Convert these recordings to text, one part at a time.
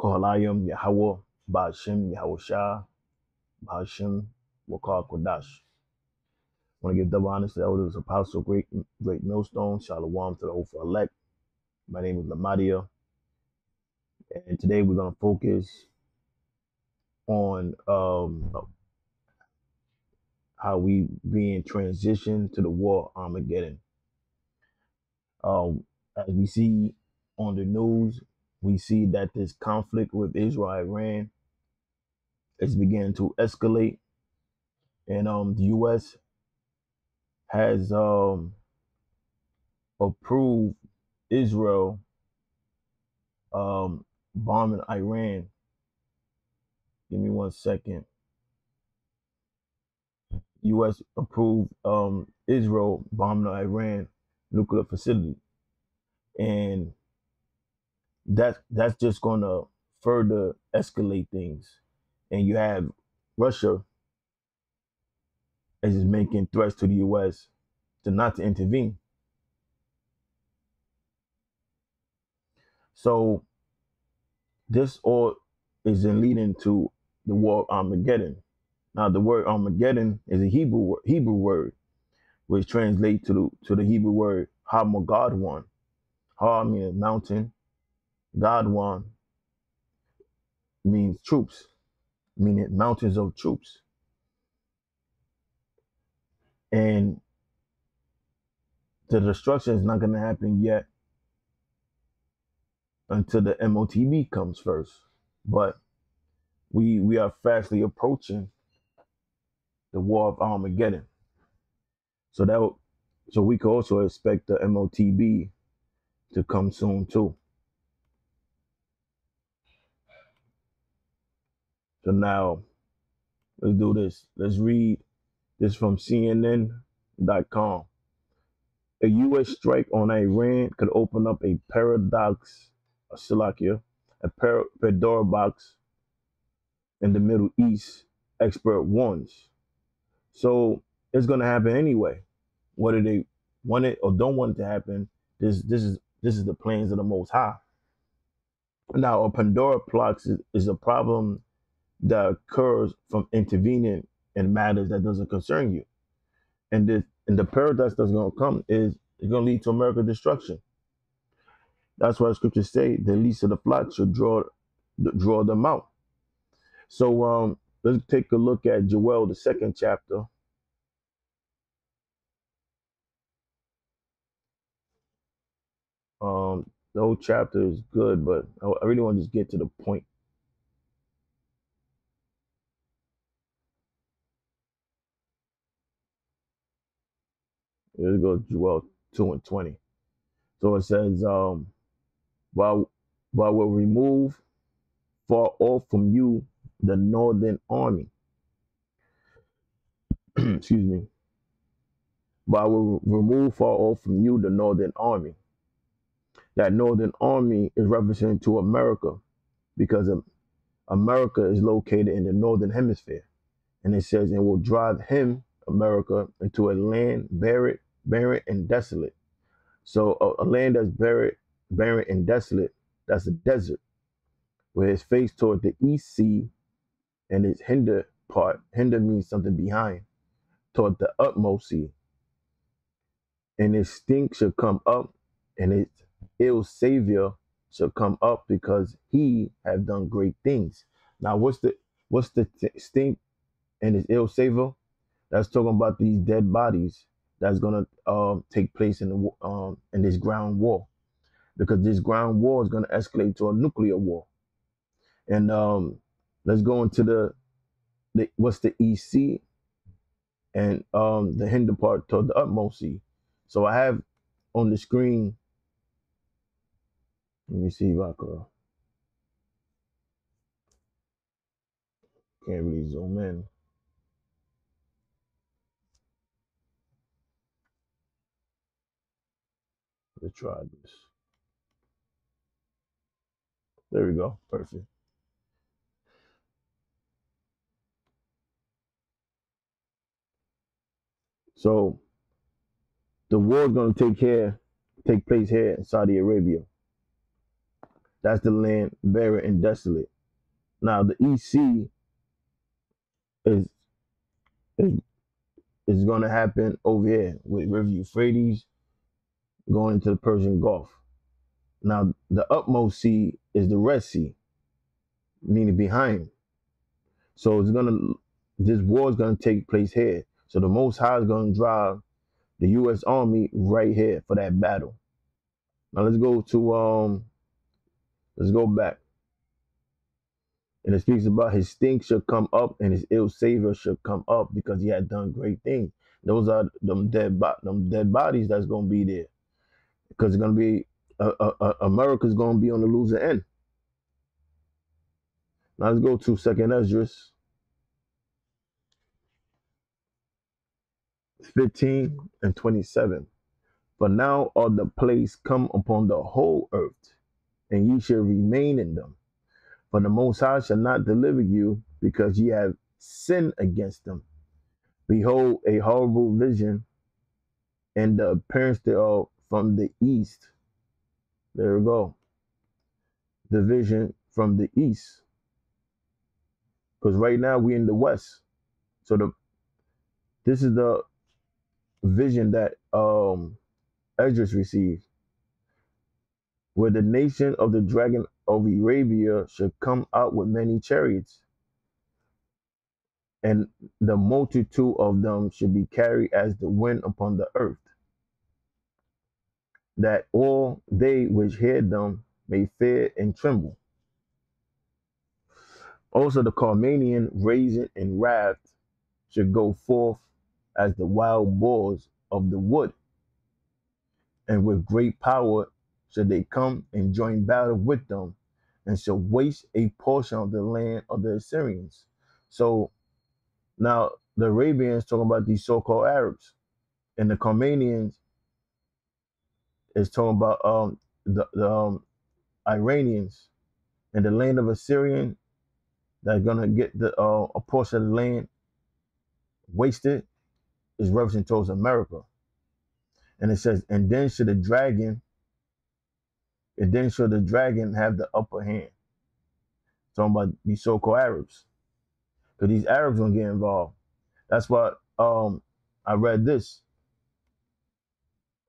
Kohalayim Yahweh Ba'ashem Yahushua Ba'ashem Wakar Kodash. I want to give double honors to the elders, apostle, great millstone, shalom to the hopeful elect. My name is Lamadia, and today we're going to focus on how we being transitioned to the war Armageddon. As we see on the news, we see that this conflict with Israel, Iran, is beginning to escalate, and the U.S. has approved Israel bombing Iran. Give me 1 second. U.S. approved Israel bombing Iran nuclear facility, and that's just going to further escalate things. And you have Russia is making threats to the U.S. to not to intervene. So this all is in leading to the war of Armageddon. Now, the word Armageddon is a Hebrew word, which translates to the Hebrew word Hamagad-wan. Ha means mountain, Godwan means troops, meaning mountains of troops. And the destruction is not going to happen yet until the MOTB comes first. But we are fastly approaching the war of Armageddon. So we could also expect the MOTB to come soon too. So now let's do this. Let's read this from CNN.com. A U.S. strike on Iran could open up a Pandora box in the Middle East, expert warns. So it's going to happen anyway. Whether they want it or don't want it to happen, this is the plans of the Most High. Now, a Pandora box is a problem that occurs from intervening in matters that doesn't concern you, and the paradox that's going to come is it's going to lead to America's destruction. That's why scriptures say the least of the flock should draw them out. So let's take a look at Joel, the 2nd chapter. The whole chapter is good, but I really want to just get to the point. Let's go to Joel 2:20. So it says, while will remove far off from you the northern army. Excuse me. But I will remove far off from you the northern army. That northern army is referencing to America, because America is located in the northern hemisphere. And it says, and will drive him, America, into a land barren and desolate. So a land that's barren and desolate, that's a desert, with his face toward the east sea, and his hinder means something behind, toward the utmost sea. And his stink shall come up, and his ill savior shall come up, because he have done great things. Now, what's the stink and his ill savior? That's talking about these dead bodies that's gonna take place in this ground war, because this ground war is gonna escalate to a nuclear war. And let's go into the what's the EC, and the hinder part toward the utmost sea. So I have on the screen. Let me see if I can't really zoom in. Let's try this. There we go. Perfect. So the war is going to take place here in Saudi Arabia. That's the land barren and desolate. Now the East Sea is is, is going to happen over here with River Euphrates going into the Persian Gulf. Now the utmost sea is the Red Sea, meaning behind. So this war is gonna take place here. So the Most High is gonna drive the U.S. Army right here for that battle. Now let's go back, and it speaks about his stink shall come up and his ill savor shall come up because he had done great things. Those are them dead bodies that's gonna be there because it's gonna be America's gonna be on the loser end. Now let's go to Second Esdras 15 and 27. For now are the plagues come upon the whole earth, and ye shall remain in them. For the Most High shall not deliver you, because ye have sinned against them. Behold, a horrible vision, and the appearance thereof from the east. There we go. The vision from the east. Because right now we in the west. So this is the vision that Esdras received, where the nation of the dragon of Arabia should come out with many chariots, and the multitude of them should be carried as the wind upon the earth, that all they which hear them may fear and tremble. Also the Carmanian raising in wrath should go forth as the wild boars of the wood, and with great power should they come and join battle with them, and shall waste a portion of the land of the Assyrians. So now the Arabians talking about these so-called Arabs, and the Carmanians is talking about the Iranians, and the land of Assyrian that's gonna get the a portion of the land wasted is referencing towards America. And it says, and then should the dragon have the upper hand. Talking about these so-called Arabs, because these Arabs gonna get involved. That's why I read this.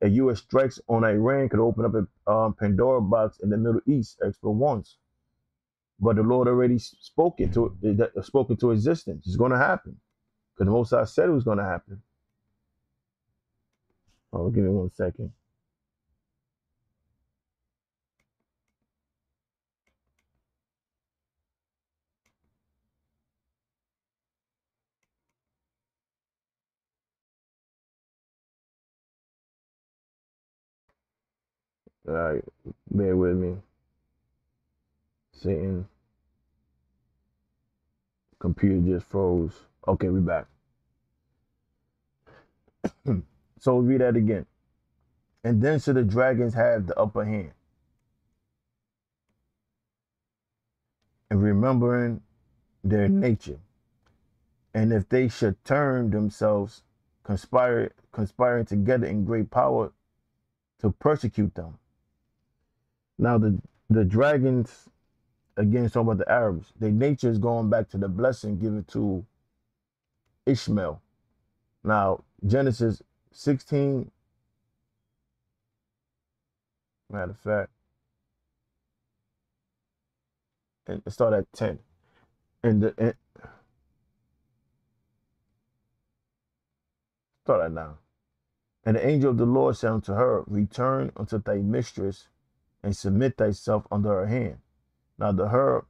A U.S. strikes on Iran could open up a Pandora box in the Middle East, Expo once. But the Lord already spoke into existence. It's going to happen because the Most High said it was going to happen. Oh, give me 1 second. All right, bear with me. Satan, computer just froze. Okay, we back. So we'll read that again. And then should the dragons have the upper hand, and remembering their nature, and if they should turn themselves, conspiring together in great power to persecute them. Now the dragons, again, talking about the Arabs, their nature is going back to the blessing given to Ishmael. Now Genesis 16, matter of fact, and start at 10. Start at 9. And the angel of the Lord said unto her, return unto thy mistress, and submit thyself under her hand. Now the her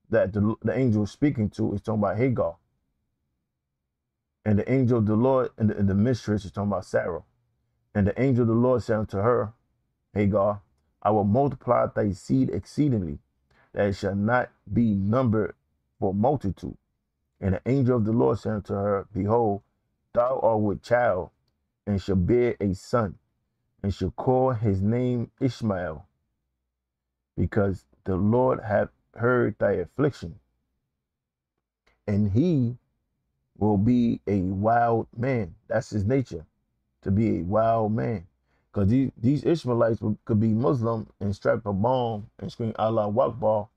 that the angel is speaking to is talking about Hagar. And the angel of the Lord and the mistress is talking about Sarah. And the angel of the Lord said unto her, Hagar, I will multiply thy seed exceedingly, that it shall not be numbered for multitude. And the angel of the Lord said unto her, behold, thou art with child, and shall bear a son, and shall call his name Ishmael, because the Lord hath heard thy affliction. And he will be a wild man. That's his nature, to be a wild man. Because these Ishmaelites could be Muslim and strap a bomb and scream Allah Akbar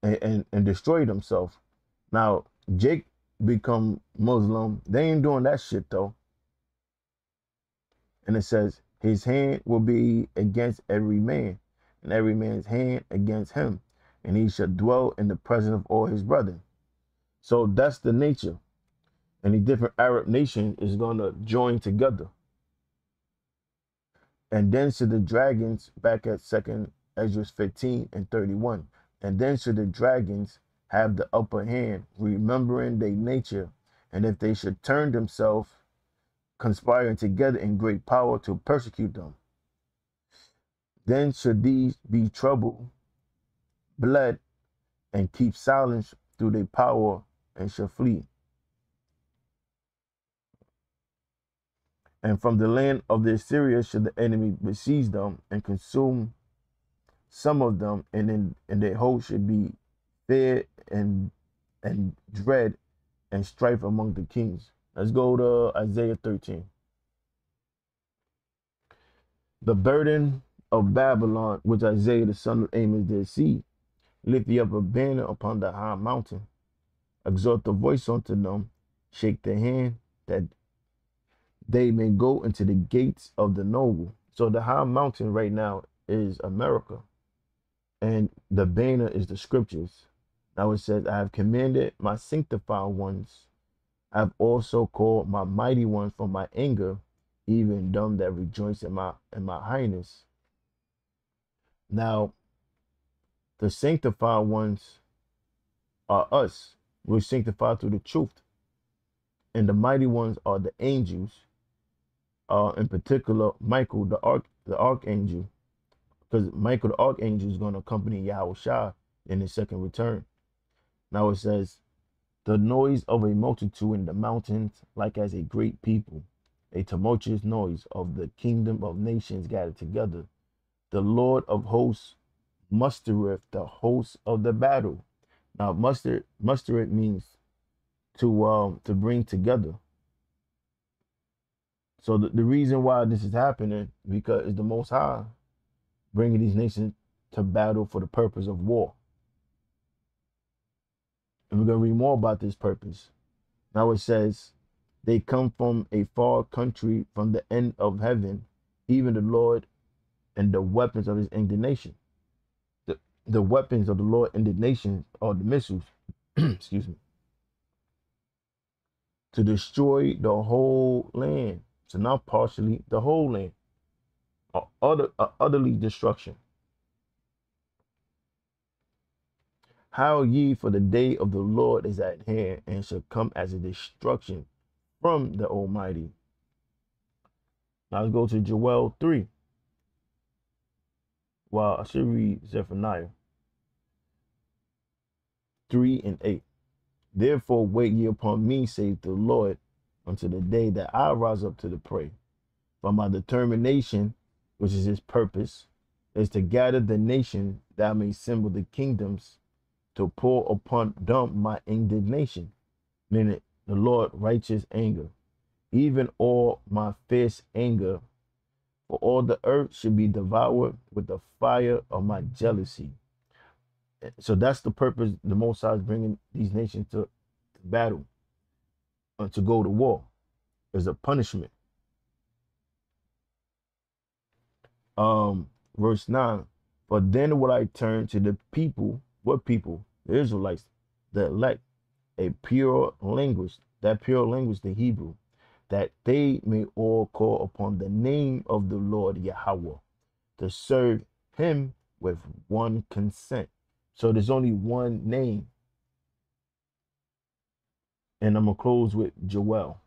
and destroy themselves. Now, Jake become Muslim. They ain't doing that shit though. And it says, his hand will be against every man, and every man's hand against him, and he shall dwell in the presence of all his brethren. So that's the nature. And the different Arab nations is going to join together. And then should the dragons, back at 2nd Ezra 15 and 31, and then should the dragons have the upper hand, remembering their nature, and if they should turn themselves, conspiring together in great power to persecute them, then should these be troubled, bled, and keep silence through their power, and shall flee. And from the land of the Assyria should the enemy besiege them and consume some of them, and their host should be fear and dread and strife among the kings. Let's go to Isaiah 13. The burden of Babylon, which Isaiah the son of Amos did see, lift ye up a banner upon the high mountain, exhort the voice unto them, shake the hand, that they may go into the gates of the noble. So the high mountain right now is America, and the banner is the scriptures. Now it says, I have commanded my sanctified ones. I have also called my mighty ones from my anger, even them that rejoice in my highness. Now, the sanctified ones are us. We're sanctified through the truth. And the mighty ones are the angels, in particular, Michael, the archangel, because Michael, the archangel, is going to accompany Yahushua in his second return. Now it says, the noise of a multitude in the mountains, like as a great people, a tumultuous noise of the kingdom of nations gathered together. The Lord of hosts mustereth the hosts of the battle. Now, mustereth means to bring together. So the reason why this is happening, because it's the Most High bringing these nations to battle for the purpose of war. And we're going to read more about this purpose. Now it says, they come from a far country, from the end of heaven, even the Lord and the weapons of his indignation. The weapons of the Lord indignation are the missiles, excuse me, to destroy the whole land. So not partially, the whole land, utterly destruction. How ye, for the day of the Lord is at hand, and shall come as a destruction from the Almighty. Now let's go to Joel 3. Well, I should read Zephaniah 3 and 8. Therefore wait ye upon me, saith the Lord, until the day that I rise up to the prey. For my determination, which is his purpose, is to gather the nation, that I may assemble the kingdoms, to pour upon them my indignation, meaning the Lord righteous anger, even all my fierce anger, for all the earth should be devoured with the fire of my jealousy. So that's the purpose the Most High is bringing these nations to battle, to go to war, as a punishment. Verse 9, for then will I turn to the people, what people? The Israelites, the elect, a pure language, that pure language, the Hebrew, that they may all call upon the name of the Lord Yahweh, to serve him with one consent. So there's only one name. And I'm going to close with Joel.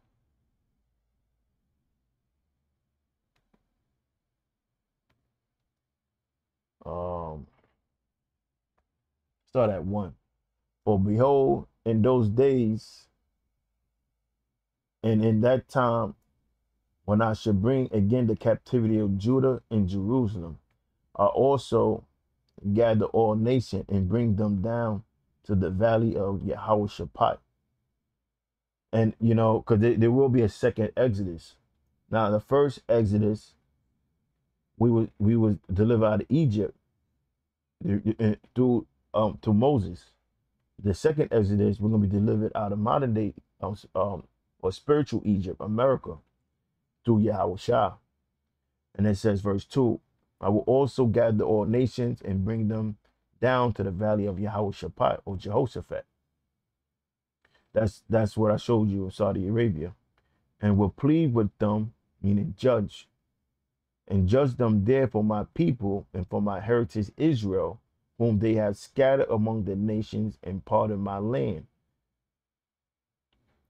Start at 1. For behold, in those days and in that time, when I shall bring again the captivity of Judah and Jerusalem, I also gather all nations and bring them down to the valley of Yehoshaphat. And, you know, because there will be a second Exodus. Now, the first Exodus we was delivered out of Egypt through to Moses. The second Exodus, we're gonna be delivered out of modern day or spiritual Egypt, America, through Yahweh Shah. And it says, verse 2, I will also gather all nations and bring them down to the valley of Yahweh Shaphat or Jehoshaphat. That's what I showed you in Saudi Arabia. And will plead with them, meaning judge, and judge them there for my people and for my heritage Israel, whom they have scattered among the nations and parted my land.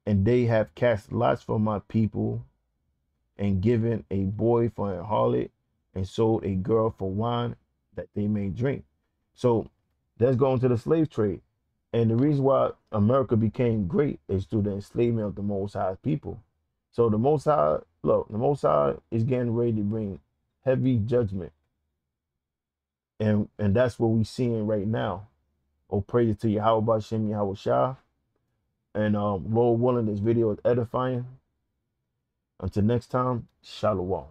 And they have cast lots for my people and given a boy for a harlot and sold a girl for wine that they may drink. So that's going to the slave trade. And the reason why America became great is through the enslavement of the Most High people. So the Most High, look, the Most High is getting ready to bring heavy judgment. And that's what we're seeing right now. Oh, praise to Yahweh Bashem, Yahweh Shah. And Lord willing, this video is edifying. Until next time, Shalom.